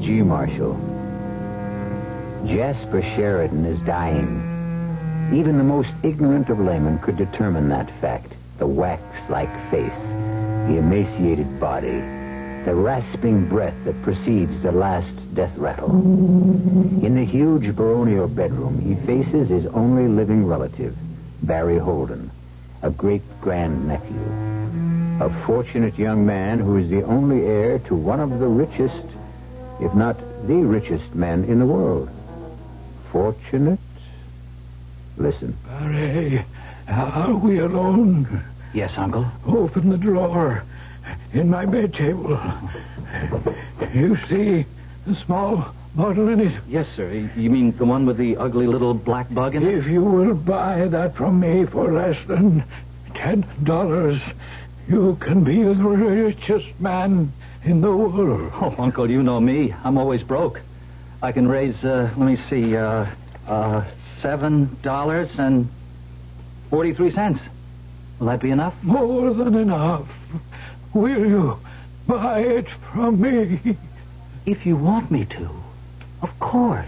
C.G. Marshall. Jasper Sheridan is dying. Even the most ignorant of laymen could determine that fact. The wax-like face, the emaciated body, the rasping breath that precedes the last death rattle. In the huge baronial bedroom, he faces his only living relative, Barry Holden, a great-grandnephew. A fortunate young man who is the only heir to one of the richest, if not the richest men in the world. Fortunate? Listen. Barry, are we alone? Yes, Uncle. Open the drawer in my bed table. You see the small bottle in it? Yes, sir. You mean the one with the ugly little black bug in it? If you will buy that from me for less than $10, you can be the richest man in the world. Oh, Uncle, you know me. I'm always broke. I can raise, $7.43. Will that be enough? More than enough. Will you buy it from me? If you want me to. Of course.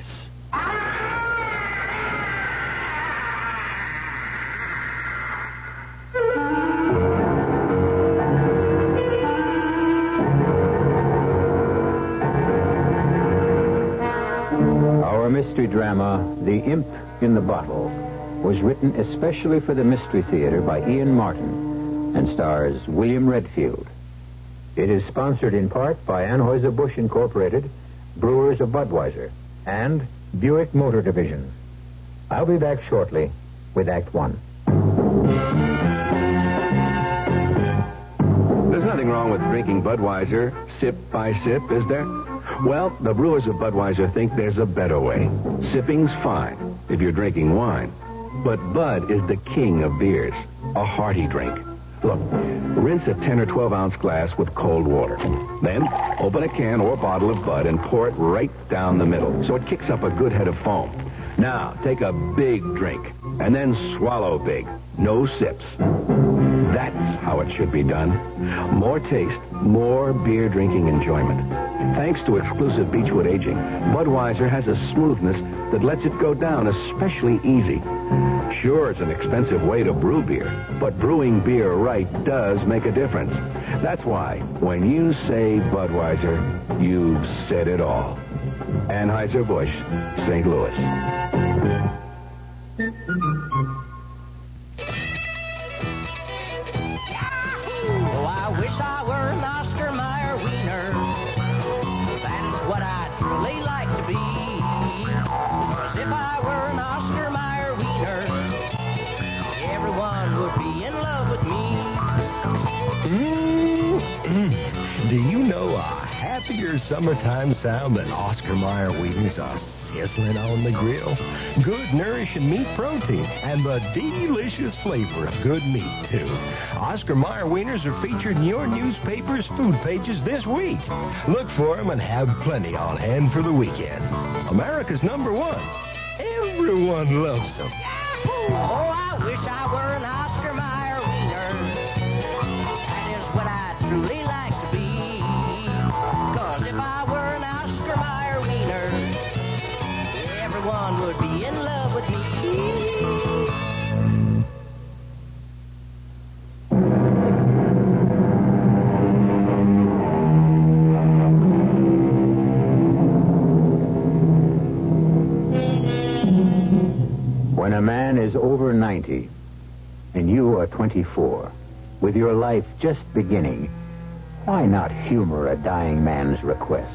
Our mystery drama, The Imp in the Bottle, was written especially for the Mystery Theater by Ian Martin and stars William Redfield. It is sponsored in part by Anheuser-Busch Incorporated, Brewers of Budweiser, and Buick Motor Division. I'll be back shortly with Act One. There's nothing wrong with drinking Budweiser sip by sip, is there? Well, the Brewers of Budweiser think there's a better way. Sipping's fine if you're drinking wine. But Bud is the king of beers, a hearty drink. Look, rinse a 10 or 12-ounce glass with cold water. Then open a can or bottle of Bud and pour it right down the middle so it kicks up a good head of foam. Now, take a big drink and then swallow big. No sips. That's how it should be done. More taste, more beer drinking enjoyment. Thanks to exclusive Beechwood aging, Budweiser has a smoothness that lets it go down especially easy. Sure, it's an expensive way to brew beer, but brewing beer right does make a difference. That's why, when you say Budweiser, you've said it all. Anheuser-Busch, St. Louis. Oh, I wish I were an Oscar Mayer wiener. That is what I'd truly like to be. 'Cause if I were an Oscar Mayer wiener, everyone would be in love with me. Do you know a happier summertime sound than Oscar Mayer wieners are sizzling on the grill? Good, nourishing meat protein and the delicious flavor of good meat, too. Oscar Mayer wieners are featured in your newspaper's food pages this week. Look for them and have plenty on hand for the weekend. America's #1. Everyone loves them. Oh, I wish I were an Oscar Mayer wiener. That is what I'd truly like to be. 'Cause if I were an Oscar Mayer wiener, everyone would be in love with me. When a man is over 90 and you are 24, with your life just beginning, why not humor a dying man's request?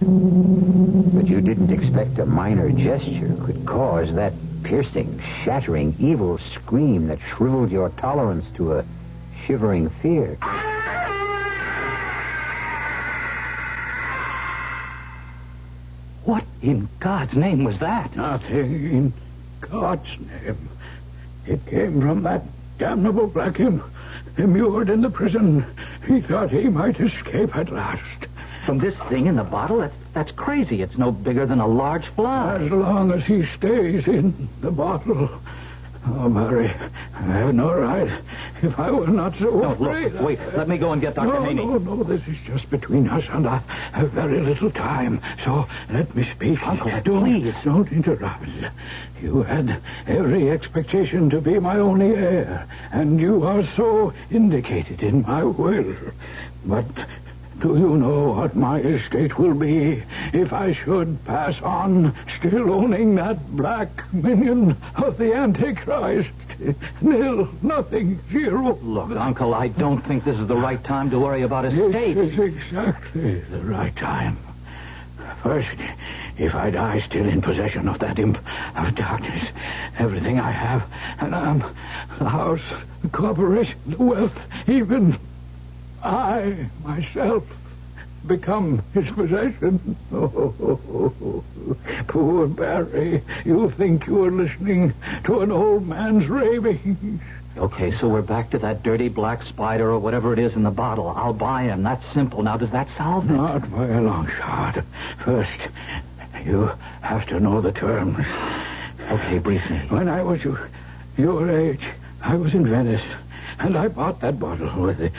But you didn't expect a minor gesture could cause that piercing, shattering, evil scream that shriveled your tolerance to a shivering fear. What in God's name was that? Nothing in God's name. It came from that damnable black imp immured in the prison. He thought he might escape at last. From this thing in the bottle? That's crazy. It's no bigger than a large fly. As long as he stays in the bottle. Oh, Murray, I have no right If I were not so No, afraid... look, wait. Let me go and get Dr. Haney. No, this is just between us, and I have very little time. So let me speak. Uncle, please. Don't interrupt. You had every expectation to be my only heir, and you are so indicated in my will. But do you know what my estate will be if I should pass on still owning that black minion of the Antichrist? Nil, nothing, zero. Look, Uncle, I don't think this is the right time to worry about estates. This is exactly the right time. First, if I die still in possession of that imp of darkness, everything I have, and the house, the corporation, the wealth, even I, myself, become his possession. Oh, poor Barry, you think you are listening to an old man's ravings. Okay, so we're back to that dirty black spider or whatever it is in the bottle. I'll buy him. That's simple. Now, does that solve it? Not by a long shot. First, you have to know the terms. Okay, brief me. When I was your age, I was in Venice, and I bought that bottle with the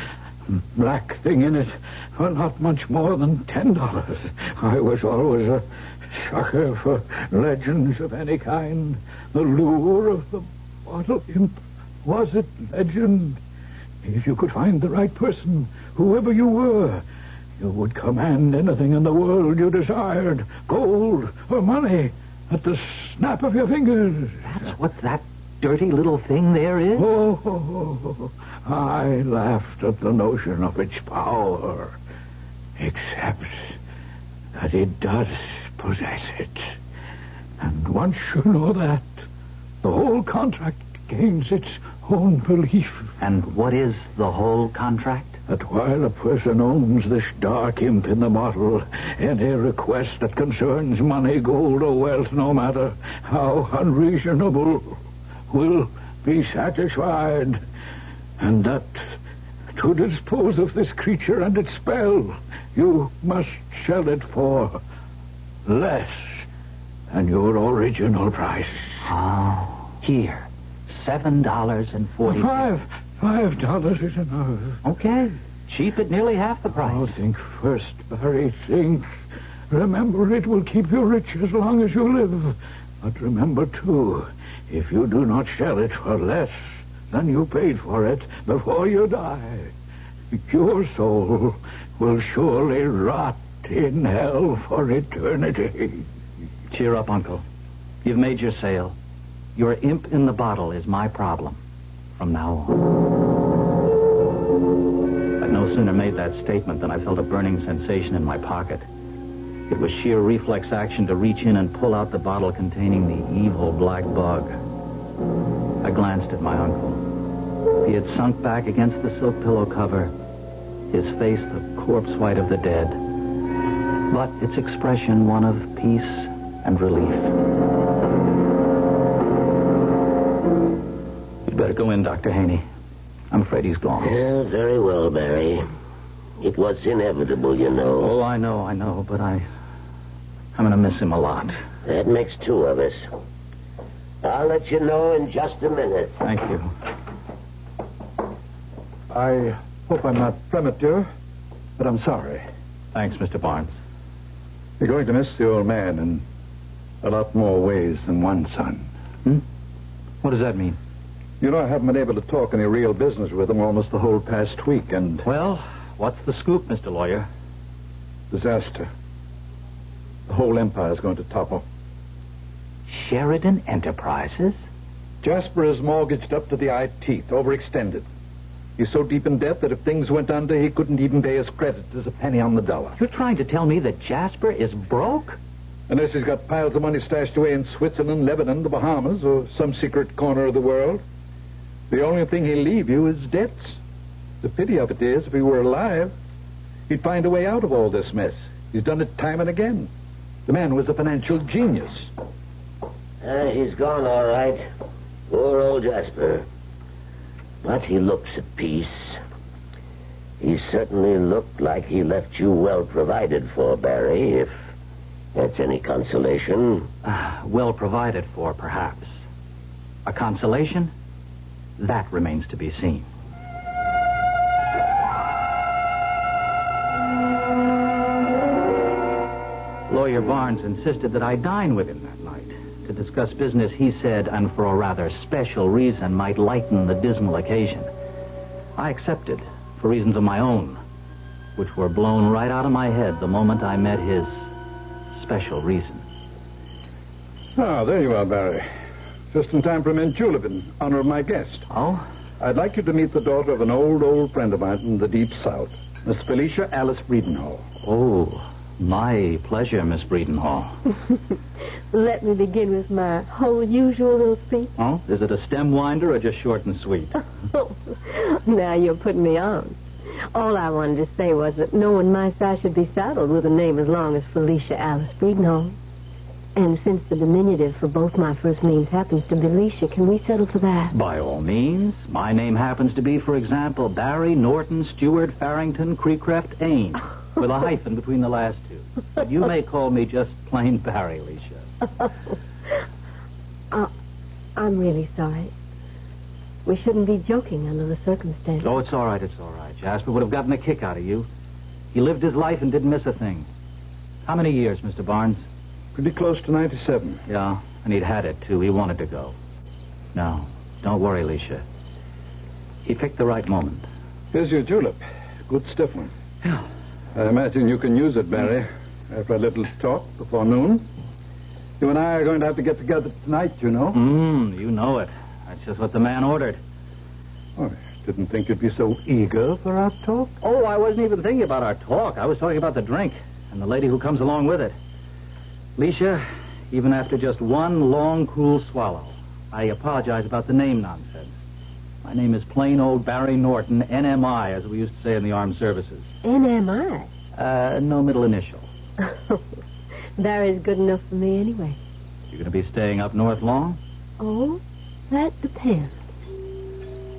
black thing in it for not much more than $10. I was always a sucker for legends of any kind. The lure of the bottle imp was it legend. If you could find the right person, whoever you were, you would command anything in the world you desired, gold or money, at the snap of your fingers. That's what that dirty little thing there is? Oh, I laughed at the notion of its power, except that it does possess it. And once you know that, the whole contract gains its own belief. And what is the whole contract? That while a person owns this dark imp in the bottle, any request that concerns money, gold, or wealth, no matter how unreasonable, will be satisfied. And that to dispose of this creature and its spell, you must sell it for less than your original price. Oh, here. $7.40. $5 is enough. Okay. Cheap at nearly half the price. Oh, think first, Barry, think. Remember, it will keep you rich as long as you live. But remember, too, if you do not sell it for less than you paid for it before you die, your soul will surely rot in hell for eternity. Cheer up, Uncle. You've made your sale. Your imp in the bottle is my problem from now on. I'd no sooner made that statement than I felt a burning sensation in my pocket. It was sheer reflex action to reach in and pull out the bottle containing the evil black bug. I glanced at my uncle. He had sunk back against the silk pillow cover, his face the corpse white of the dead, but its expression one of peace and relief. You'd better go in, Dr. Haney. I'm afraid he's gone. Yeah, very well, Barry. It was inevitable, you know. Oh, I know, but I'm going to miss him a lot. That makes two of us. I'll let you know in just a minute. Thank you. I hope I'm not premature, but I'm sorry. Thanks, Mr. Barnes. You're going to miss the old man in a lot more ways than one, son. What does that mean? You know, I haven't been able to talk any real business with him almost the whole past week, and... Well, what's the scoop, Mr. Lawyer? Disaster. The whole empire's going to topple. Sheridan Enterprises? Jasper is mortgaged up to the eye teeth, overextended. He's so deep in debt that if things went under, he couldn't even pay his creditors a penny on the dollar. You're trying to tell me that Jasper is broke? Unless he's got piles of money stashed away in Switzerland, Lebanon, the Bahamas, or some secret corner of the world. The only thing he'll leave you is debts. The pity of it is, if he were alive, he'd find a way out of all this mess. He's done it time and again. The man was a financial genius. He's gone, all right. Poor old Jasper. But he looks at peace. He certainly looked like he left you well provided for, Barry, if that's any consolation. Well provided for, perhaps. A consolation? That remains to be seen. lawyer Barnes insisted that I dine with him that night to discuss business he said, and for a rather special reason, might lighten the dismal occasion. I accepted, for reasons of my own, which were blown right out of my head the moment I met his special reason. Ah, there you are, Barry. Just in time for a mint julep in honor of my guest. Oh? I'd like you to meet the daughter of an old friend of mine from the Deep South, Miss Felicia Alice Breedenhall. Oh, my pleasure, Miss Breedenhall. Let me begin with my whole usual little speech. Oh? Is it a stem winder or just short and sweet? Now you're putting me on. All I wanted to say was that no one my size should be saddled with a name as long as Felicia Alice Breedenhall. And since the diminutive for both my first names happens to be Alicia, can we settle for that? By all means. My name happens to be, for example, Barry Norton Stewart Farrington Creecreft Ain, with a hyphen between the last two. But you may call me just plain Barry, Alicia. I'm really sorry. We shouldn't be joking under the circumstances. Oh, it's all right, Jasper would have gotten a kick out of you. He lived his life and didn't miss a thing. How many years, Mr. Barnes? Pretty close to 97. Yeah, and he'd had it, too. He wanted to go. No, don't worry, Alicia. He picked the right moment. Here's your julep. Good stiff one. Yeah. I imagine you can use it, Barry, after a little talk before noon. You and I are going to have to get together tonight, you know. You know it. That's just what the man ordered. Oh, I didn't think you'd be so eager for our talk. Oh, I wasn't even thinking about our talk. I was talking about the drink and the lady who comes along with it. Alicia, even after just one long, cool swallow, I apologize about the name nonsense. My name is plain old Barry Norton, NMI, as we used to say in the armed services. NMI? No middle initial. Barry's good enough for me anyway. You're going to be staying up north long? Oh, that depends.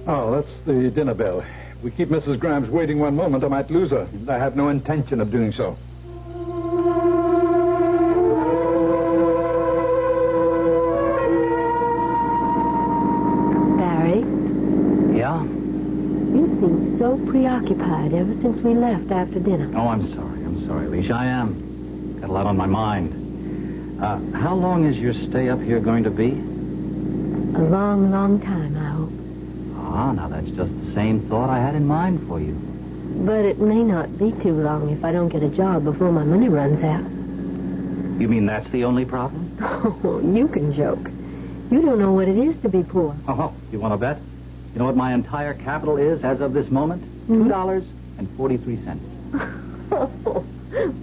Oh, that's the dinner bell. If we keep Mrs. Grimes waiting one moment, I might lose her. I have no intention of doing so. So preoccupied ever since we left after dinner. Oh, I'm sorry, Alicia. I am. Got a lot on my mind. How long is your stay up here going to be? A long, long time, I hope. Ah, now that's just the same thought I had in mind for you. But it may not be too long if I don't get a job before my money runs out. You mean that's the only problem? Oh, you can joke. You don't know what it is to be poor. Oh, you want to bet? You know what my entire capital is as of this moment? $2.43.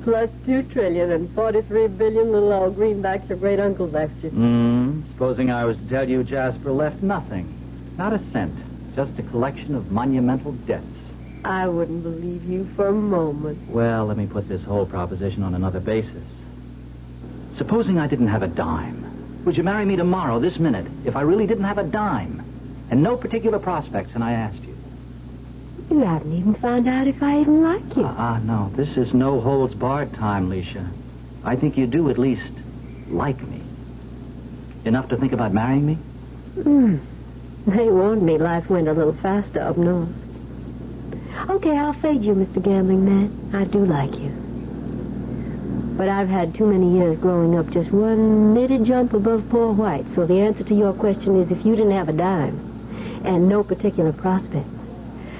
Plus $2 trillion and $43 billion little old greenbacks your great uncle left you. Supposing I was to tell you Jasper left nothing. Not a cent. Just a collection of monumental debts. I wouldn't believe you for a moment. Well, let me put this whole proposition on another basis. Supposing I didn't have a dime. Would you marry me tomorrow, this minute, if I really didn't have a dime? And no particular prospects, and I asked you. You haven't even found out if I even like you. No. This is no holds barred time, Alicia. I think you do at least like me. Enough to think about marrying me? They warned me life went a little faster up north. Okay, I'll fade you, Mr. Gambling Man. I do like you. But I've had too many years growing up just one knitted jump above poor white. So the answer to your question is if you didn't have a dime and no particular prospects,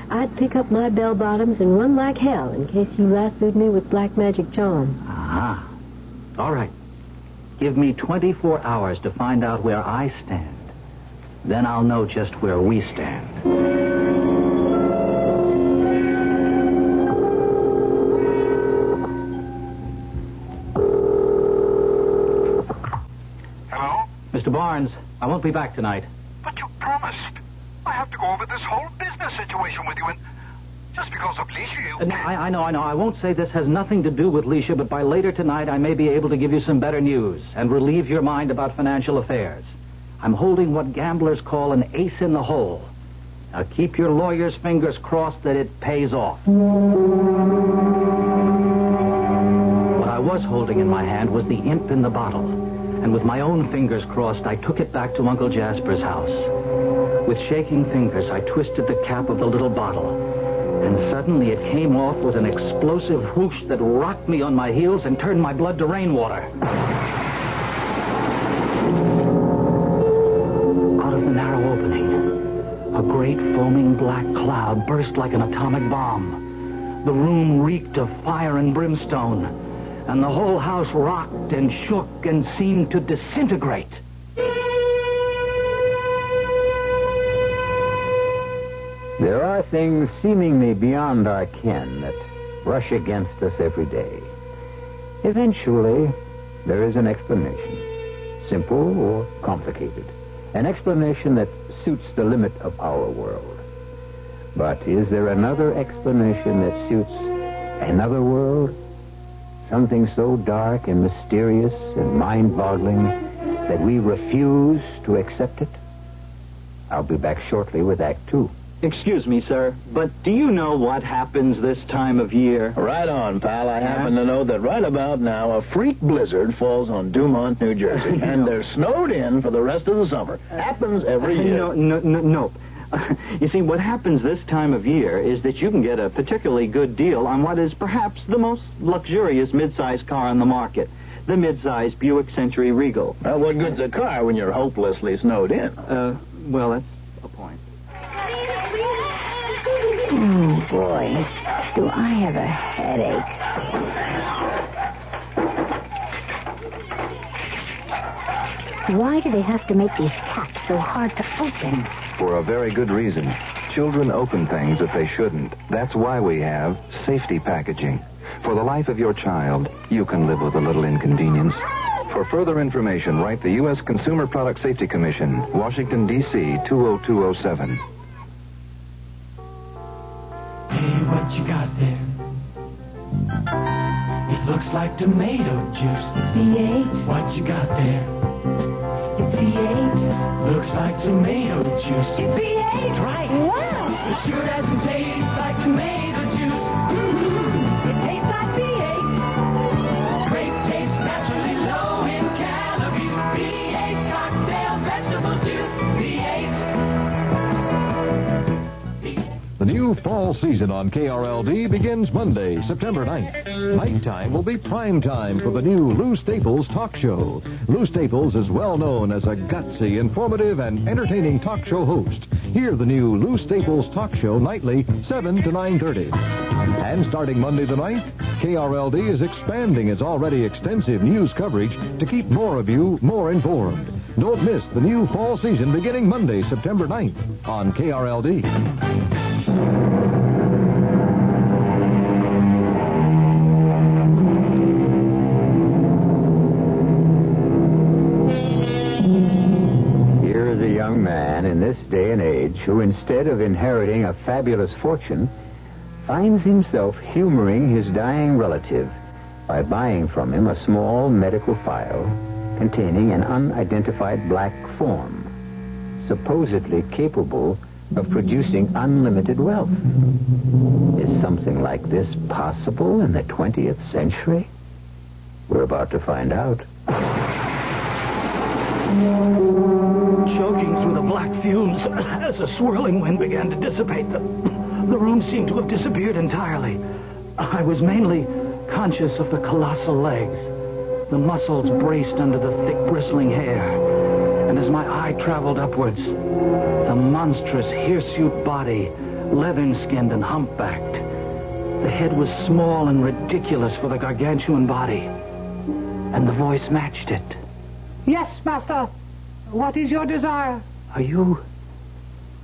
I'd pick up my bell-bottoms and run like hell in case you lassoed me with black magic charm. All right. Give me 24 hours to find out where I stand. Then I'll know just where we stand. Hello? Mr. Barnes, I won't be back tonight. But you promised. I have to go over this whole business situation with you, and just because of Leisha, you... I know. I won't say this has nothing to do with Leisha, but by later tonight I may be able to give you some better news and relieve your mind about financial affairs. I'm holding what gamblers call an ace in the hole. Now keep your lawyer's fingers crossed that it pays off. What I was holding in my hand was the imp in the bottle. And with my own fingers crossed, I took it back to Uncle Jasper's house. With shaking fingers, I twisted the cap of the little bottle And suddenly it came off with an explosive whoosh that rocked me on my heels and turned my blood to rainwater. Out of the narrow opening, a great foaming black cloud burst like an atomic bomb. The room reeked of fire and brimstone, and the whole house rocked and shook and seemed to disintegrate. There are things seemingly beyond our ken that rush against us every day. Eventually, there is an explanation, simple or complicated, an explanation that suits the limit of our world. But is there another explanation that suits another world? Something so dark and mysterious and mind-boggling that we refuse to accept it? I'll be back shortly with Act 2. Excuse me, sir, but do you know what happens this time of year? Right on, pal. I happen to know that right about now a freak blizzard falls on Dumont, New Jersey, and they're snowed in for the rest of the summer. Happens every year. No. You see, what happens this time of year is that you can get a particularly good deal on what is perhaps the most luxurious mid-size car on the market, the mid-size Buick Century Regal. Well, what good's a car when you're hopelessly snowed in? Well, that's a point. Oh, boy, do I have a headache. Why do they have to make these caps so hard to open? For a very good reason. Children open things that they shouldn't. That's why we have safety packaging. For the life of your child, you can live with a little inconvenience. For further information, write the U.S. Consumer Product Safety Commission, Washington, D.C. 20207. Hey, what you got there? It looks like tomato juice. It's V8. What you got there? It's V8. Looks like tomato juice. It's V8. Right. Wow. It sure doesn't taste like tomato juice. Ooh. It tastes like V8. Great taste, naturally low in calories. V8 cocktail vegetable juice. V8. The new fall season on KRLD begins Monday, September 9th. Nighttime will be prime time for the new Lou Staples talk show. Lou Staples is well known as a gutsy, informative, and entertaining talk show host. Hear the new Lou Staples talk show nightly, 7 to 9:30. And starting Monday the 9th, KRLD is expanding its already extensive news coverage to keep more of you more informed. Don't miss the new fall season beginning Monday, September 9th on KRLD. Here is a young man in this day and age who, instead of inheriting a fabulous fortune, finds himself humoring his dying relative by buying from him a small medical file containing an unidentified black form, supposedly capable of producing unlimited wealth. Is something like this possible in the 20th century? We're about to find out. Choking through the black fumes as a swirling wind began to dissipate, the room seemed to have disappeared entirely. I was mainly conscious of the colossal legs, the muscles braced under the thick bristling hair, and as my eye traveled upwards, the monstrous hirsute body, leathern-skinned and humpbacked. The head was small and ridiculous for the gargantuan body, and the voice matched it. Yes, master. What is your desire? Are you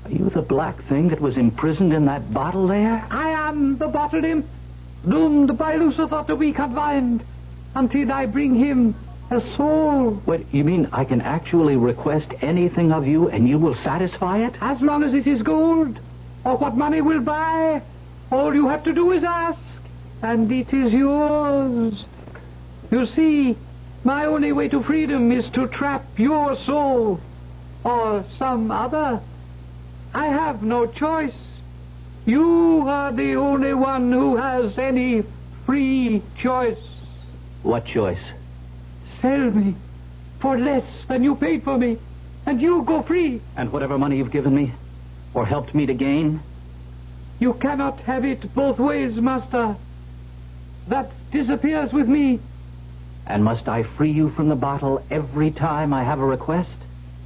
the black thing that was imprisoned in that bottle there? I am the bottled imp, doomed by Lucifer to be confined, until I bring him a soul. What, you mean I can actually request anything of you and you will satisfy it? As long as it is gold, or what money will buy, all you have to do is ask, and it is yours. You see, my only way to freedom is to trap your soul, or some other. I have no choice. You are the only one who has any free choice. What choice? Sell me for less than you paid for me, and you go free. And whatever money you've given me, or helped me to gain, You cannot have it both ways, master. That disappears with me. And must I free you from the bottle every time I have a request?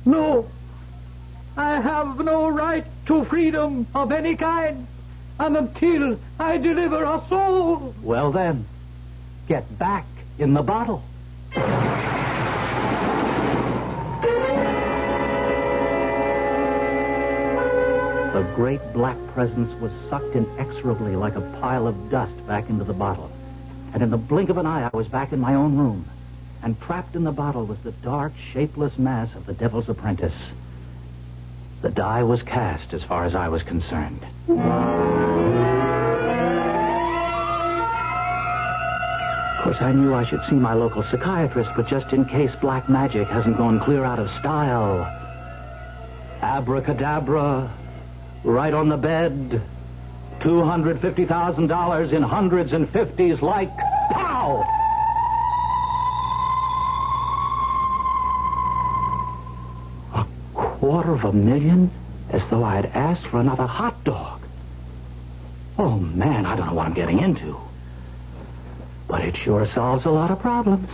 No. I have no right to freedom of any kind, and until I deliver a soul. Well then, get back in the bottle. The great black presence was sucked inexorably like a pile of dust back into the bottle. And in the blink of an eye, I was back in my own room. And trapped in the bottle was the dark, shapeless mass of the Devil's Apprentice. The die was cast as far as I was concerned. Of course, I knew I should see my local psychiatrist, but just in case black magic hasn't gone clear out of style. Abracadabra, right on the bed, $250,000 in hundreds and fifties like pow! $250,000, as though I had asked for another hot dog. Oh, man, I don't know what I'm getting into. But it sure solves a lot of problems.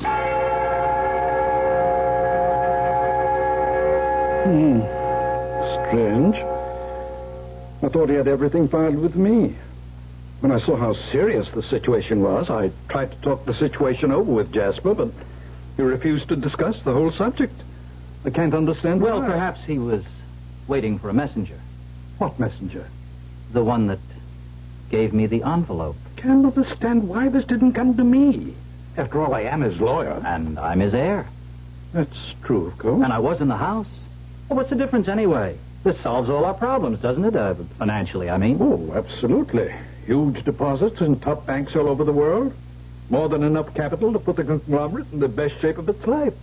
Strange. I thought he had everything filed with me. When I saw how serious the situation was, I tried to talk the situation over with Jasper, but he refused to discuss the whole subject. I can't understand why. Well, perhaps he was waiting for a messenger. What messenger? The one that gave me the envelope. Can't understand why this didn't come to me. After all, I am his lawyer. And I'm his heir. That's true, of course. And I was in the house. Well, what's the difference anyway? This solves all our problems, doesn't it? Financially, I mean. Oh, absolutely. Huge deposits in top banks all over the world. More than enough capital to put the conglomerate in the best shape of its life.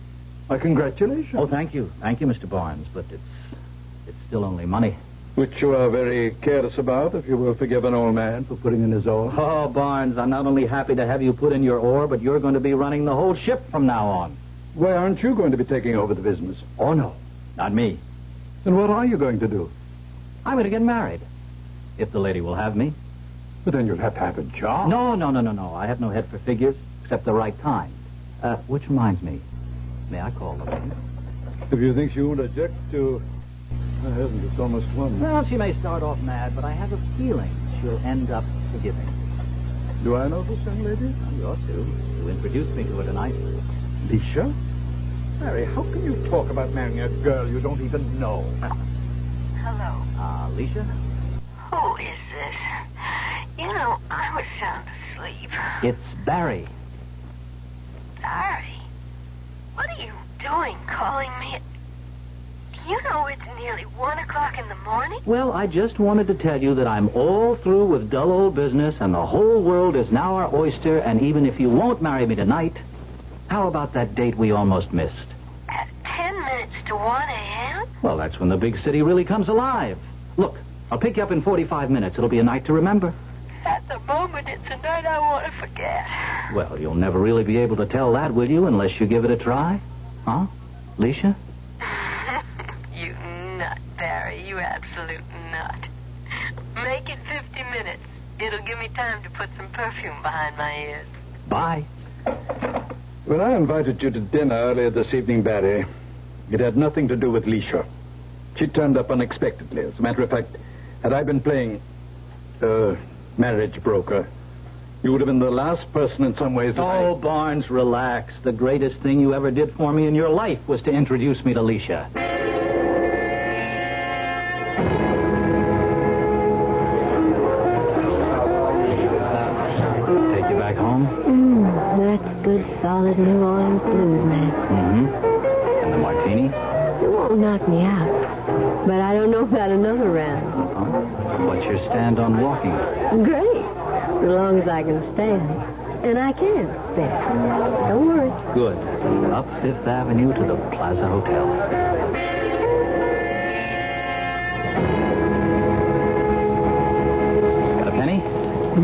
My congratulations. Oh, thank you. Thank you, Mr. Barnes. But it's still only money. Which you are very careless about, if you will forgive an old man for putting in his oar. Oh, Barnes, I'm not only happy to have you put in your oar, but you're going to be running the whole ship from now on. Why aren't you going to be taking over the business? Oh, no. Not me. Then what are you going to do? I'm going to get married. If the lady will have me. But then you'll have to have a job. No. I have no head for figures, except the right kind. Which reminds me. May I call the lady? If you think she won't object to... It's almost one. Well, she may start off mad, but I have a feeling she'll end up forgiving. Do I know this young lady? Well, you ought to. You introduced me to her tonight. Leisha? Mary, how can you talk about marrying a girl you don't even know? Hello. Leisha? Who is this? You know, I was sound asleep. It's Barry. Barry? What are you doing calling me? You know it's nearly 1 o'clock in the morning. Well, I just wanted to tell you that I'm all through with dull old business, and the whole world is now our oyster, and even if you won't marry me tonight, how about that date we almost missed? At 10 minutes to 1 a.m.? Well, that's when the big city really comes alive. Look, I'll pick you up in 45 minutes. It'll be a night to remember. At the moment, it's a night I want to forget. Well, you'll never really be able to tell that, will you, unless you give it a try? Huh? Leisha? You nut, Barry. You absolute nut. Make it 50 minutes. It'll give me time to put some perfume behind my ears. Bye. When I invited you to dinner earlier this evening, Barry, it had nothing to do with Leisha. She turned up unexpectedly. As a matter of fact, had I been playing marriage broker, you would have been the last person in some ways that Barnes, relax. The greatest thing you ever did for me in your life was to introduce me to Leisha. Take you back home? That's good, solid New Orleans blues, man. Mm-hmm. And the martini? It won't knock me out. But I don't know about another round. What's your stand on walking? Great. As long as I can stand. And I can stand. Don't worry. Good. Up Fifth Avenue to the Plaza Hotel. Got a penny?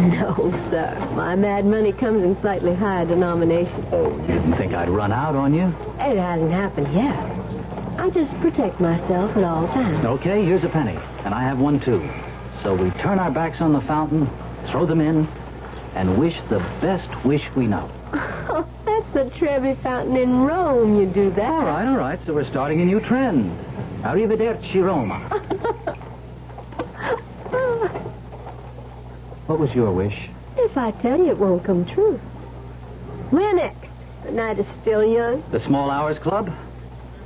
No, sir. My mad money comes in slightly higher denomination. Oh, you didn't think I'd run out on you? It hasn't happened yet. I just protect myself at all times. Okay, here's a penny. And I have one, too. So we turn our backs on the fountain, throw them in, and wish the best wish we know. Oh, that's the Trevi Fountain in Rome. You do that. All right. So we're starting a new trend. Arrivederci, Roma. What was your wish? If I tell you, it won't come true. Where next? The night is still young. The Small Hours Club?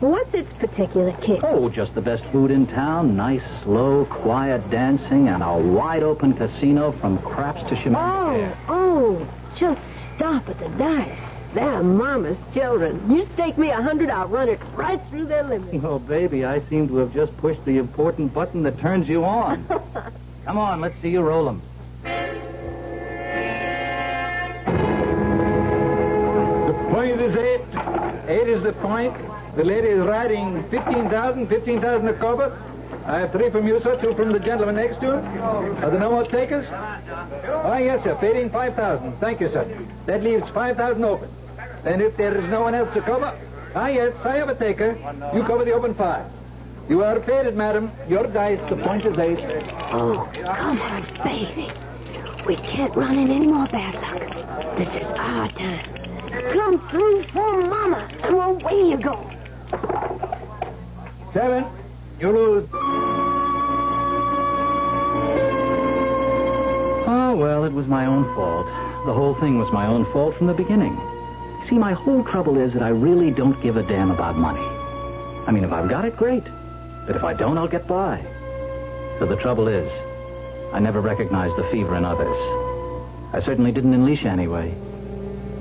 What's its particular kick? Oh, just the best food in town, nice, slow, quiet dancing, and a wide-open casino from craps to chemin. Oh, just stop at the dice. They're Mama's children. You stake me 100, I'll run it right through their limit. Oh, baby, I seem to have just pushed the important button that turns you on. Come on, let's see you roll them. The point is 8. 8 is the point. The lady is riding 15,000 a cover. I have 3 from you, sir, 2 from the gentleman next to him. Are there no more takers? Oh, yes, sir, fading 5,000. Thank you, sir. That leaves 5,000 open. And if there is no one else to cover, yes, I have a taker. You cover the open 5. You are faded, madam. Your dice, the point is 8. Oh, come on, baby. We can't run in any more bad luck. This is our time. Come through for Mama, and away you go. 7. You lose. Oh, well, it was my own fault. The whole thing was my own fault from the beginning. See, my whole trouble is that I really don't give a damn about money. I mean, if I've got it, great. But if I don't, I'll get by. So the trouble is, I never recognized the fever in others. I certainly didn't in Leisha anyway.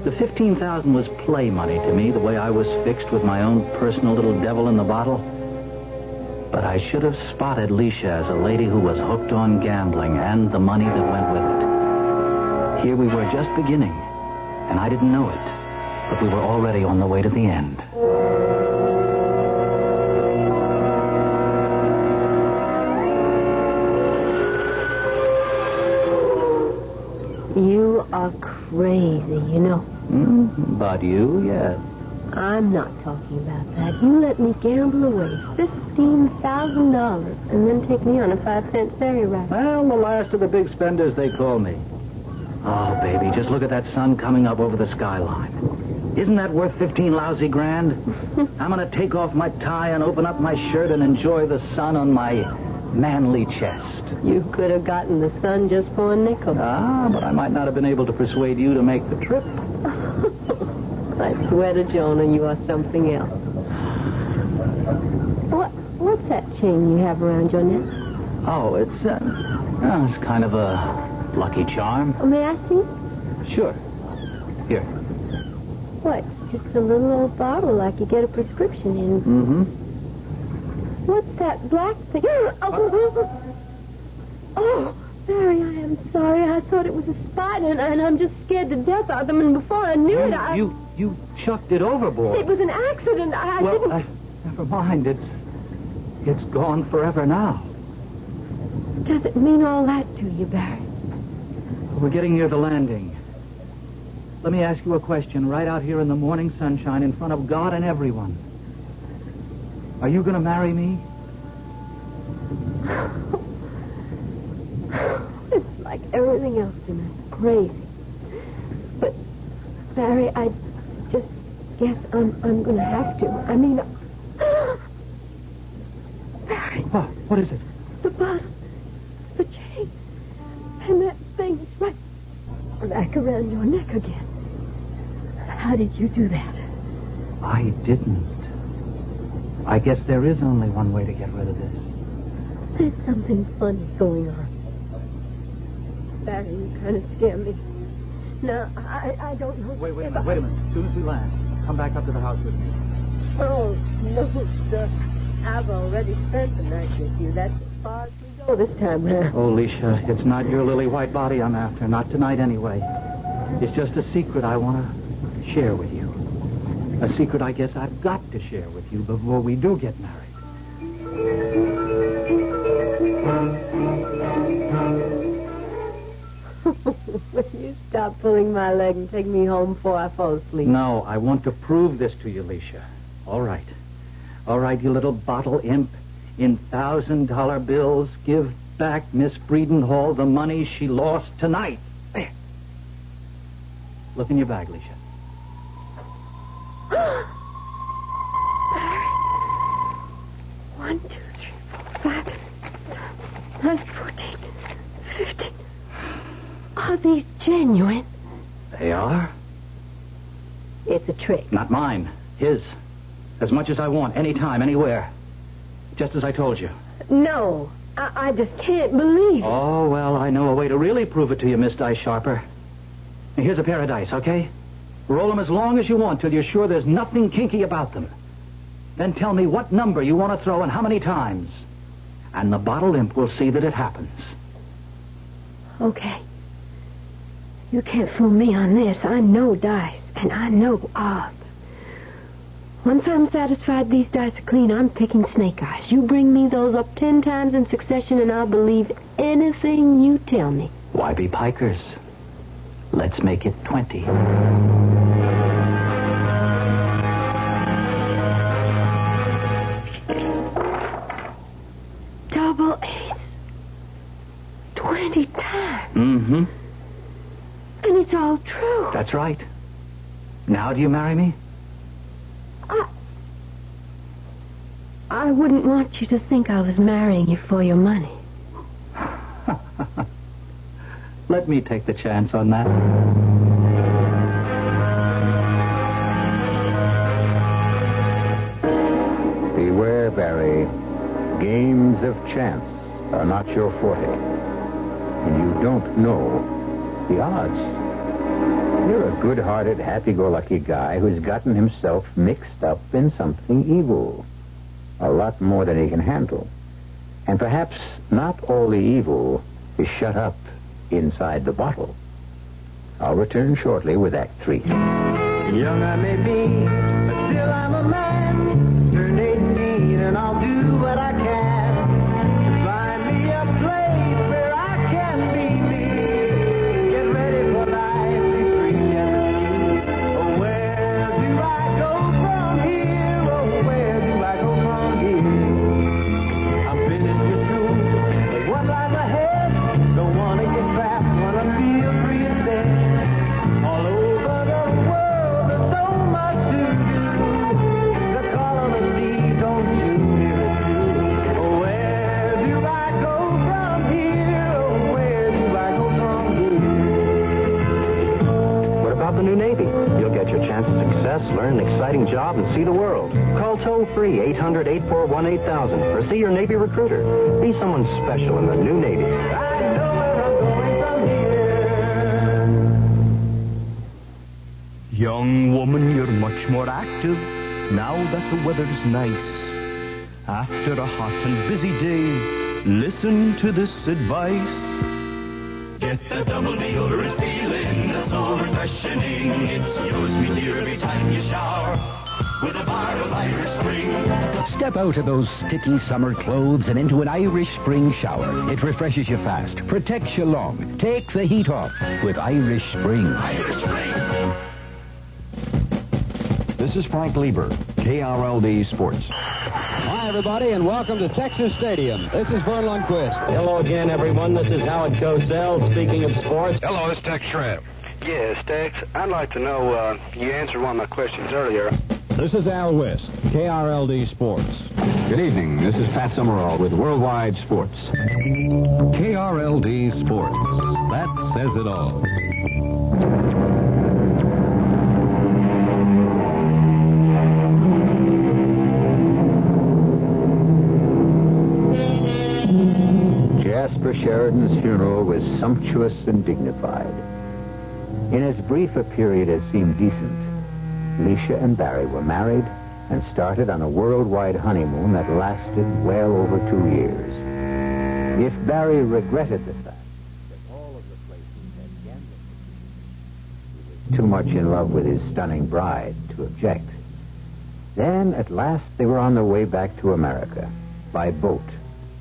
The 15,000 was play money to me, the way I was fixed with my own personal little devil in the bottle. But I should have spotted Leisha as a lady who was hooked on gambling and the money that went with it. Here we were just beginning, and I didn't know it, but we were already on the way to the end. You are crazy, you know. But you, yes. I'm not talking about that. You let me gamble away $15,000 and then take me on a 5-cent ferry ride. Well, the last of the big spenders, they call me. Oh, baby, just look at that sun coming up over the skyline. Isn't that worth 15 lousy grand? I'm going to take off my tie and open up my shirt and enjoy the sun on my manly chest. You could have gotten the sun just for a nickel. But I might not have been able to persuade you to make the trip. I swear to Jonah, you are something else. What's that chain you have around your neck? Oh, it's kind of a lucky charm. May I see? Sure. Here. What? Just a little old bottle like you get a prescription in. Mm-hmm. What's that black thing? Oh, Barry, I am sorry. I thought it was a spider, and I'm just scared to death of them. And before I knew it, You chucked it overboard. It was an accident. I didn't... Never mind. It's gone forever now. Does it mean all that to you, Barry? We're getting near the landing. Let me ask you a question right out here in the morning sunshine in front of God and everyone. Are you going to marry me? It's like everything else tonight. Crazy. But, Barry, I just guess I'm going to have to. I mean... Barry. What is it? The bus. The chain. And that thing is right back around your neck again. How did you do that? I didn't. I guess there is only one way to get rid of this. There's something funny going on. Barry, you kind of scare me. No, I don't know. Wait a minute. As soon as we land, come back up to the house with me. Oh, no, sir. I've already spent the night with you. That's as far as we go this time around. Oh, Leisha, it's not your lily white body I'm after. Not tonight, anyway. It's just a secret I want to share with you. A secret I guess I've got to share with you before we do get married. Will you stop pulling my leg and take me home before I fall asleep? No, I want to prove this to you, Leisha. All right, you little bottle imp. In $1,000 bills, give back Miss Breedenhall the money she lost tonight. There. Look in your bag, Alicia. Barry. 1, 2, 3, 4, 5. That's 14, 15. Are these genuine? They are. It's a trick. Not mine. His. As much as I want, anytime, anywhere. Just as I told you. No. I just can't believe it. Oh, well, I know a way to really prove it to you, Miss Dice Sharper. Here's a pair of dice, okay? Roll them as long as you want till you're sure there's nothing kinky about them. Then tell me what number you want to throw and how many times. And the bottle imp will see that it happens. Okay. You can't fool me on this. I know dice, and I know odds. Once I'm satisfied these dice are clean, I'm picking snake eyes. You bring me those up 10 times in succession, and I'll believe anything you tell me. Why be pikers? Let's make it 20. Double ace. 20 times. Mm-hmm. And it's all true. That's right. Now do you marry me? I wouldn't want you to think I was marrying you for your money. Let me take the chance on that. Beware, Barry. Games of chance are not your forte. And you don't know the odds. You're a good-hearted, happy-go-lucky guy who's gotten himself mixed up in something evil. A lot more than he can handle. And perhaps not all the evil is shut up inside the bottle. I'll return shortly with Act 3. Young I may be, but still I'm a man. Turned 18 and I'll do what I can to find me a place where I can be me. Get ready for life, be free and be. Oh, where do I go from here? Oh, where do I go from here? I'm finished with school, but what lies ahead? Don't want to get trapped, want to feel free instead. All over the world, there's so much to do. The call of the sea, don't you hear it too? Oh, where do I go from here? Oh, where do I go from here? What about the new Navy? You'll get your chance of success, learn an exciting job, and see the world. Call toll-free 800-841-8000 or see your Navy recruiter. Be someone special in the new Navy. I know where I'm going from here. Young woman, you're much more active now that the weather's nice. After a hot and busy day, listen to this advice. Get the double deodorant feeling that's so refreshing. It's yours, me dear, every time you shower with a bar of Irish Spring. Step out of those sticky summer clothes and into an Irish Spring shower. It refreshes you fast, protects you long, takes the heat off with Irish Spring. Irish Spring. This is Frank Lieber, KRLD Sports. Hi, everybody, and welcome to Texas Stadium. This is Vern Lundquist. Hello again, everyone. This is Howard Cosell, speaking of sports. Hello, this is Tex Schramm. Yes, Tex, I'd like to know, you answered one of my questions earlier. This is Al West, KRLD Sports. Good evening. This is Pat Summerall with Worldwide Sports. KRLD Sports. That says it all. Jasper Sheridan's funeral was sumptuous and dignified. In as brief a period as seemed decent, Alicia and Barry were married and started on a worldwide honeymoon that lasted well over 2 years. If Barry regretted the fact that all of the places had gambling, he was too much in love with his stunning bride to object. Then, at last, they were on their way back to America by boat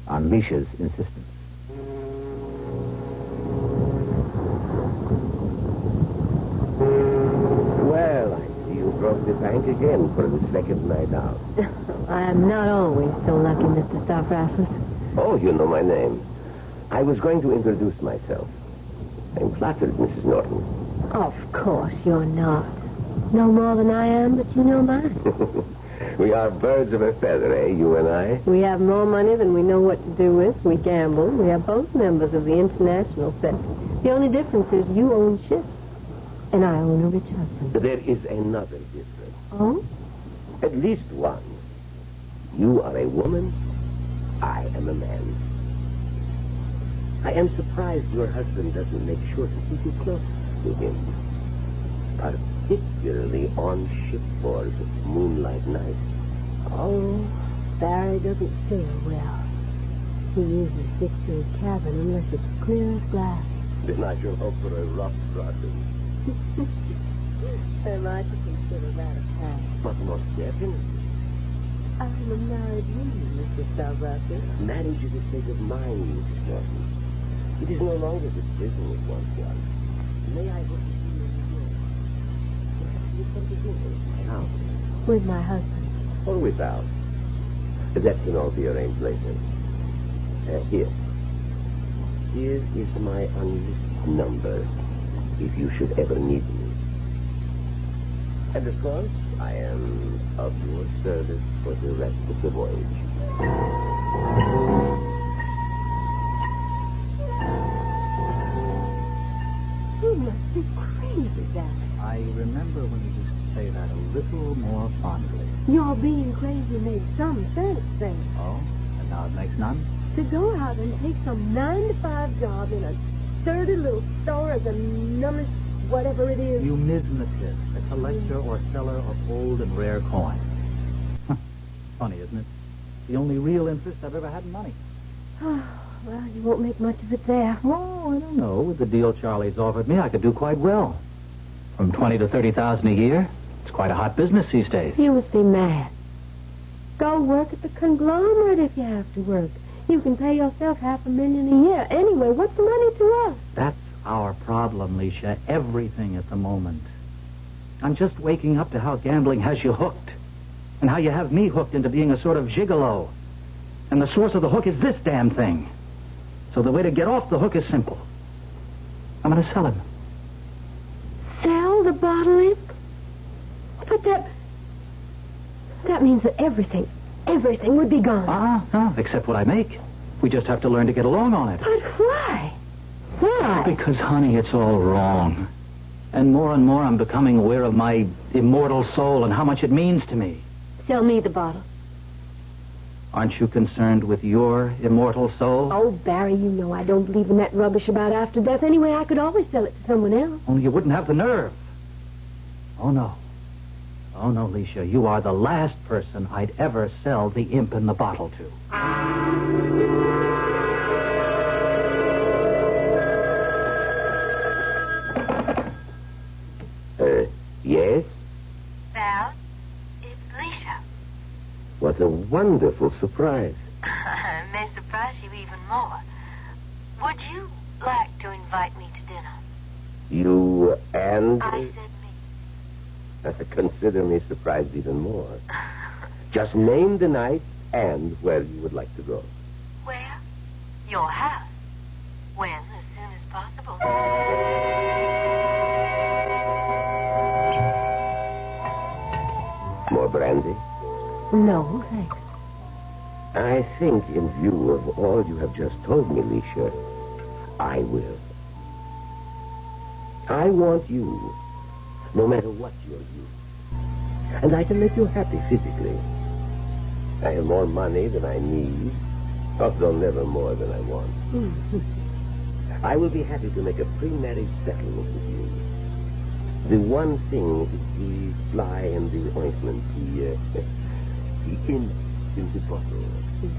on Alicia's insistence. Well, I see you broke the bank again for the second night out. I'm not always so lucky, Mr. Stoffrassel. Oh, you know my name. I was going to introduce myself. I'm flattered, Mrs. Norton. Of course you're not. No more than I am, but you know mine. We are birds of a feather, eh, you and I? We have more money than we know what to do with. We gamble. We are both members of the international set. The only difference is you own ships, and I own a rich husband. There is another difference. Oh? At least one. You are a woman. I am a man. I am surprised your husband doesn't make sure to keep you close to him. Particularly on shipboard of moonlight nights. Oh, Barry doesn't sail well. He usually sticks to his cabin unless it's clear as glass. Then I shall hope for a rough crossing. Am I to consider that a pass? But most definitely. I'm a married woman, Mr. Starbucker. Marriage is a state of mind, Mrs. Norton. It is no longer the prison it once was. May I hope to see you in New York? Perhaps you come to visit my house. With my husband. Or without. That can all be arranged later. Here. Here is my unlisted number, if you should ever need me. And of course, I am of your service for the rest of the voyage. You must be crazy, Barry. I remember when you used to say that a little more fondly. Your being crazy made some sense then. Oh? And now it makes none? To go out and take some 9-to-5 job in a sturdy little store as a number whatever it is. You numismatist, a collector or seller of old and rare coins. Funny, isn't it? The only real interest I've ever had in money. Well, you won't make much of it there. Oh, I don't know. With the deal Charlie's offered me, I could do quite well. From 20 to 30,000 a year. It's quite a hot business these days. You must be mad. Go work at the conglomerate if you have to work. You can pay yourself $500,000 a year. Anyway, what's the money to us? That's our problem, Leisha. Everything at the moment. I'm just waking up to how gambling has you hooked. And how you have me hooked into being a sort of gigolo. And the source of the hook is this damn thing. So the way to get off the hook is simple. I'm going to sell him. Sell the bottle imp? But that means that everything would be gone. No, except what I make. We just have to learn to get along on it. But why? Why? Because, honey, it's all wrong. And more I'm becoming aware of my immortal soul and how much it means to me. Sell me the bottle. Aren't you concerned with your immortal soul? Oh, Barry, you know I don't believe in that rubbish about after death. Anyway, I could always sell it to someone else. Only you wouldn't have the nerve. Oh, no. Oh, no, Leisha. You are the last person I'd ever sell the imp in the bottle to. Yes? Val, it's Leisha. What a wonderful surprise. May surprise you even more. Would you like to invite me to dinner? You and... I said me. Consider me surprised even more. Just name the night and where you would like to go. Where? Your house. When? As soon as possible. More brandy? No, thanks. I think, in view of all you have just told me, Leisha, I will. I want you, no matter what your use. And I can make you happy physically. I have more money than I need, although never more than I want. I will be happy to make a pre-marriage settlement with you. The one thing is the fly in the ointment, the imp in the bottle.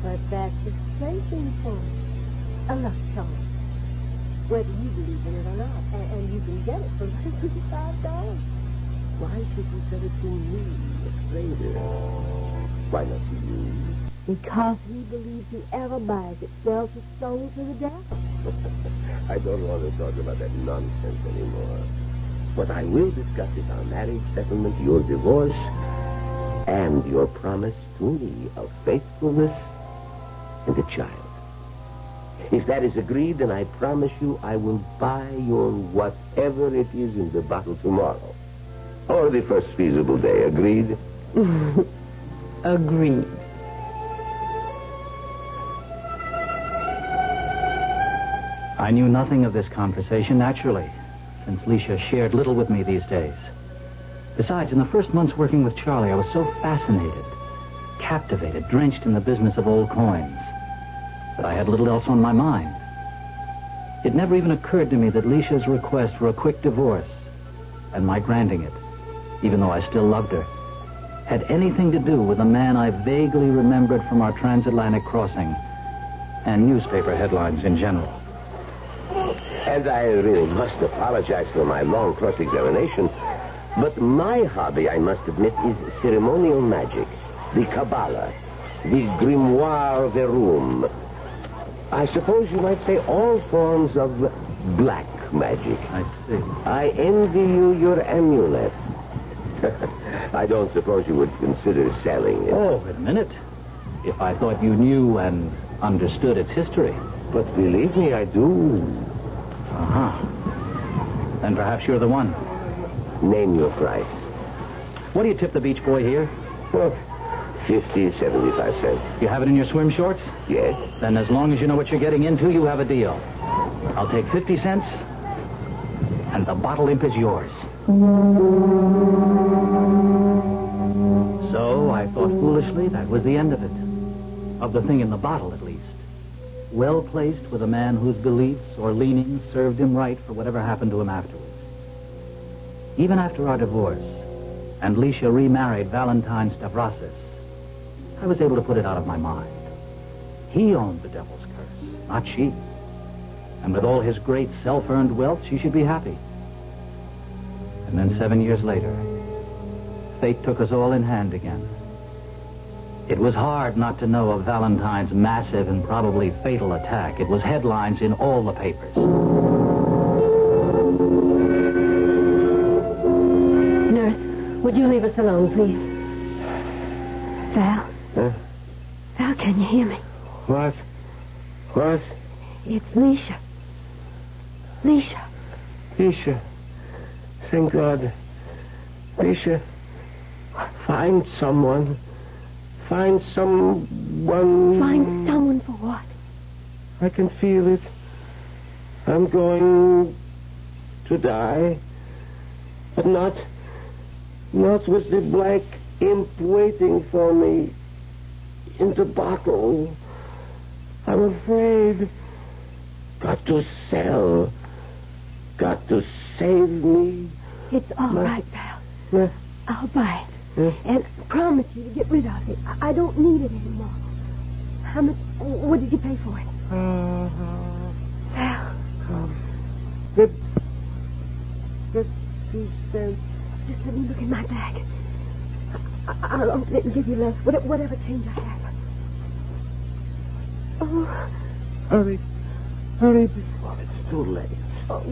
But that's the plaything for a love song. Whether you believe in it or not. And you can get it for $55. Why should you sell it to me, a stranger? Why not to you? Because he believes whoever buys it sells his soul to the devil. I don't want to talk about that nonsense anymore. What I will discuss is our marriage settlement, your divorce, and your promise to me of faithfulness and a child. If that is agreed, then I promise you I will buy your whatever it is in the bottle tomorrow. Or the first feasible day. Agreed? Agreed. I knew nothing of this conversation, naturally, since Leisha shared little with me these days. Besides, in the first months working with Charlie, I was so fascinated, captivated, drenched in the business of old coins, that I had little else on my mind. It never even occurred to me that Leisha's request for a quick divorce, and my granting it, even though I still loved her, had anything to do with a man I vaguely remembered from our transatlantic crossing and newspaper headlines in general. And I really must apologize for my long cross-examination, but my hobby, I must admit, is ceremonial magic, the Kabbalah, the grimoire verum. I suppose you might say all forms of black magic. I see. I envy you your amulet. I don't suppose you would consider selling it. Oh, admit it. If I thought you knew and understood its history. But believe me, I do. Uh-huh. Then perhaps you're the one. Name your price. What do you tip the beach boy here? Well, 50, 75 cents. You have it in your swim shorts? Yes. Then as long as you know what you're getting into, you have a deal. I'll take 50 cents, and the bottle imp is yours. So I thought foolishly that was the end of it. Of the thing in the bottle, at least. Well placed with a man whose beliefs or leanings served him right for whatever happened to him afterwards. Even after our divorce, and Leisha remarried Valentine Stavrasis, I was able to put it out of my mind. He owned the devil's curse, not she. And with all his great self-earned wealth, she should be happy. And then 7 years later, fate took us all in hand again. It was hard not to know of Valentine's massive and probably fatal attack. It was headlines in all the papers. Nurse, would you leave us alone, please? Val? Huh? Val, can you hear me? What? What? It's Leisha. Leisha. Leisha. Thank God. Leisha, find someone. Find someone. Find someone for what? I can feel it. I'm going to die. But not with the black imp waiting for me in the bottle. I'm afraid. Got to sell. Got to save me. It's all right, Val. I'll buy it. And promise you to get rid of it. I don't need it anymore. How much? What did you pay for it? Val. 50 cents. Just let me look in my bag. I'll open it and give you less. Whatever change I have. Oh. Hurry before it's too late. Oh,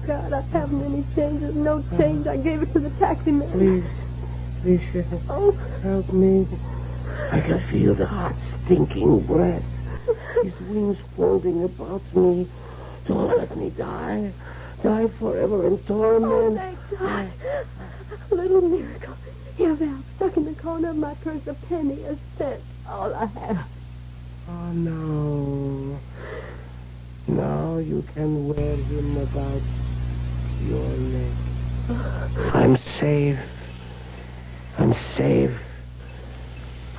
God, I haven't any change. There's no change. I gave it to the taxi man. Please, help me. I can feel the hot, stinking breath. His wings folding about me. Don't let me die. Die forever in torment. Oh, thank God. A little miracle. Here, Val, stuck in the corner of my purse, a penny, a cent. All I have. Oh, no. Now you can wear him about your neck. I'm safe. I'm safe.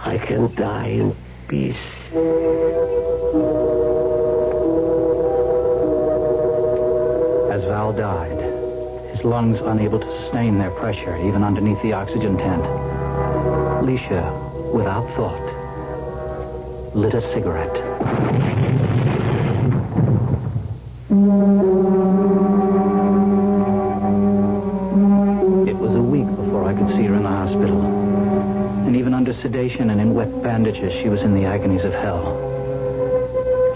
I can die in peace. As Val died, his lungs unable to sustain their pressure even underneath the oxygen tent, Leisha, without thought, lit a cigarette. It was a week before I could see her in the hospital. And even under sedation and in wet bandages, she was in the agonies of hell.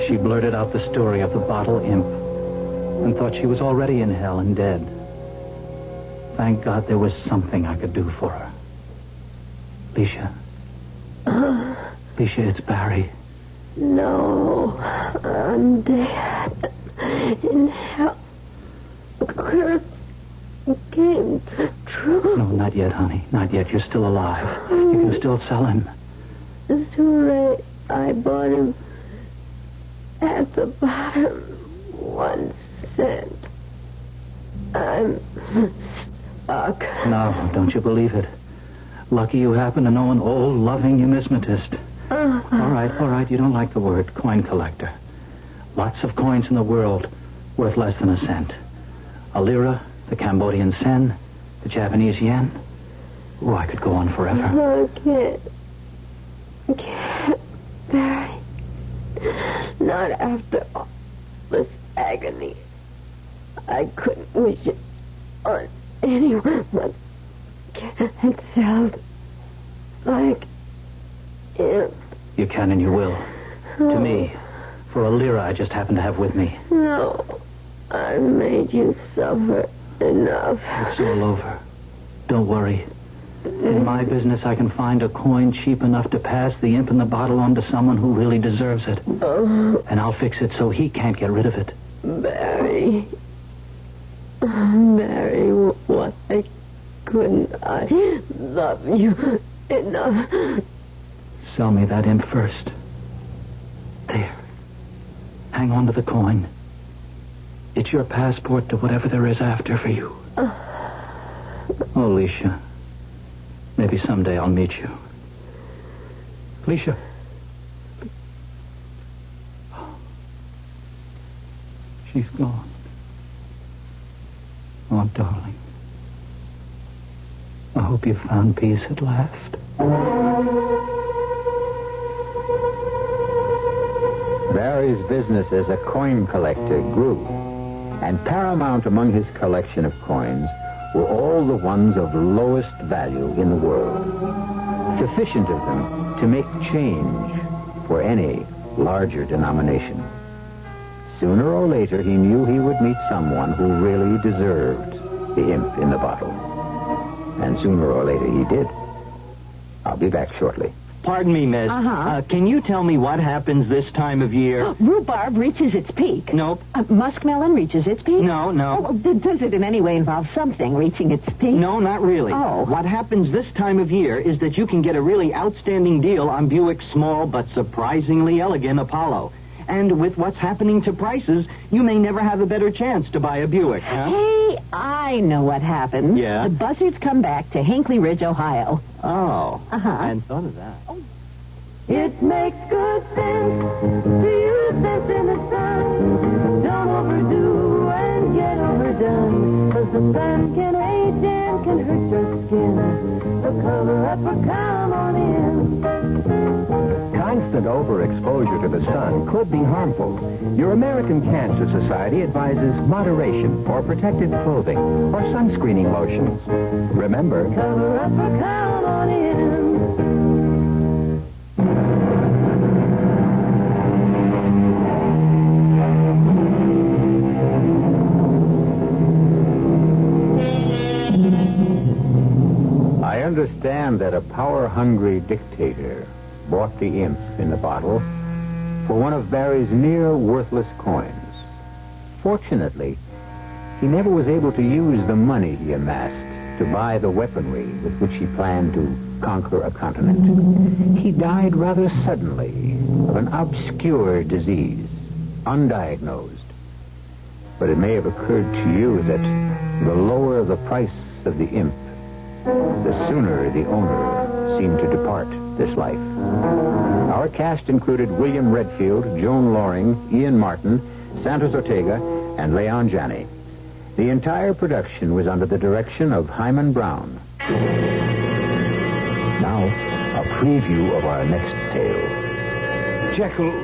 She blurted out the story of the bottle imp and thought she was already in hell and dead. Thank God there was something I could do for her. Leisha. Leisha, it's Barry. No, I'm dead. In hell. The curse came true. No, not yet, honey. Not yet. You're still alive. You can still sell him. It's too late. I bought him at the bottom. 1 cent. I'm stuck. No, don't you believe it. Lucky you happen to know an old, loving numismatist. All right. You don't like the word coin collector. Lots of coins in the world worth less than a cent. A lira, the Cambodian sen, the Japanese yen. Oh, I could go on forever. No, I can't, Barry. Not after all this agony. I couldn't wish it on anyone but it sounds like it. You can and you will. To me, for a lira I just happen to have with me. No, I've made you suffer enough. It's all over. Don't worry. In my business, I can find a coin cheap enough to pass the imp in the bottle on to someone who really deserves it. And I'll fix it so he can't get rid of it. Barry, why couldn't I love you enough? Sell me that imp first. There. Hang on to the coin. It's your passport to whatever there is after for you. Oh, Alicia. Maybe someday I'll meet you. Alicia. She's gone. Oh, darling. I hope you found peace at last. Barry's business as a coin collector grew, and paramount among his collection of coins were all the ones of lowest value in the world, sufficient of them to make change for any larger denomination. Sooner or later, he knew he would meet someone who really deserved the imp in the bottle. And sooner or later, he did. I'll be back shortly. Pardon me, miss. Can you tell me what happens this time of year? Rhubarb reaches its peak. Nope. Muskmelon reaches its peak? No. Does it in any way involve something reaching its peak? No, not really. Oh. What happens this time of year is that you can get a really outstanding deal on Buick's small but surprisingly elegant Apollo. And with what's happening to prices, you may never have a better chance to buy a Buick, huh? Hey, I know what happened. Yeah? The buzzards come back to Hinckley Ridge, Ohio. Oh. I hadn't thought of that. It makes good sense to use sense in the sun. Don't overdo and get overdone. 'Cause the sun can age and can hurt your skin. So cover up or come on in. Constant overexposure to the sun could be harmful. Your American Cancer Society advises moderation for protective clothing or sunscreening lotions. Remember, cover up or come on in. I understand that a power-hungry dictator bought the imp in the bottle for one of Barry's near-worthless coins. Fortunately, he never was able to use the money he amassed to buy the weaponry with which he planned to conquer a continent. He died rather suddenly of an obscure disease, undiagnosed. But it may have occurred to you that the lower the price of the imp, the sooner the owner seemed to depart this life. Our cast included William Redfield, Joan Loring, Ian Martin, Santos Ortega, and Leon Janney. The entire production was under the direction of Hyman Brown. Now, a preview of our next tale. Jekyll,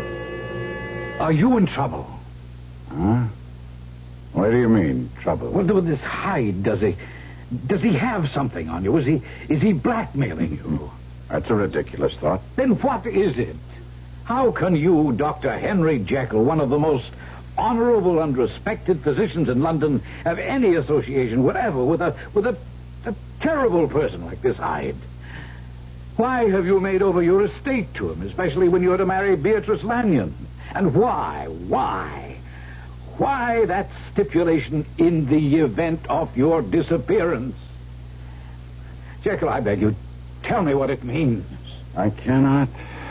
are you in trouble? Huh? What do you mean, trouble? Well, with this Hyde, does he have something on you? Is he blackmailing you? That's a ridiculous thought. Then what is it? How can you, Dr. Henry Jekyll, one of the most honorable and respected physicians in London, have any association whatever with a terrible person like this Hyde? Why have you made over your estate to him, especially when you're to marry Beatrice Lanyon? And why that stipulation in the event of your disappearance? Jekyll, I beg you, tell me what it means. I cannot.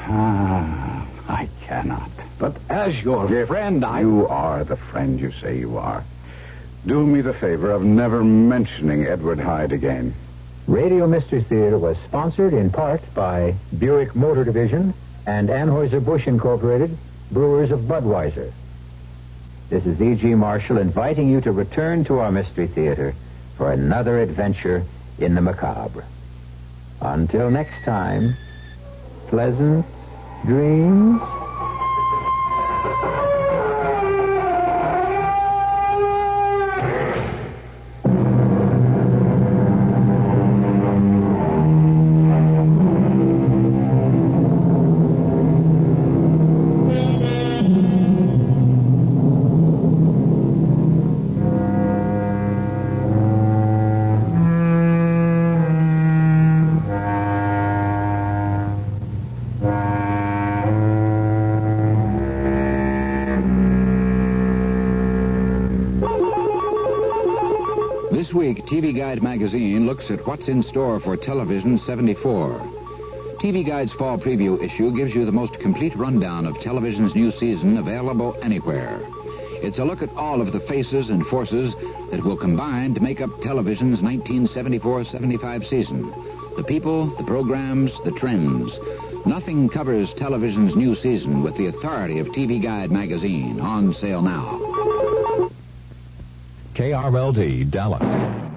I cannot. But as your friend, You are the friend you say you are. Do me the favor of never mentioning Edward Hyde again. Radio Mystery Theater was sponsored in part by Buick Motor Division and Anheuser-Busch Incorporated, brewers of Budweiser. This is E.G. Marshall inviting you to return to our Mystery Theater for another adventure in the macabre. Until next time, pleasant dreams. This week, TV Guide magazine looks at what's in store for Television 74. TV Guide's fall preview issue gives you the most complete rundown of television's new season available anywhere. It's a look at all of the faces and forces that will combine to make up television's 1974-75 season. The people, the programs, the trends. Nothing covers television's new season with the authority of TV Guide magazine. On sale now. KRLD, Dallas.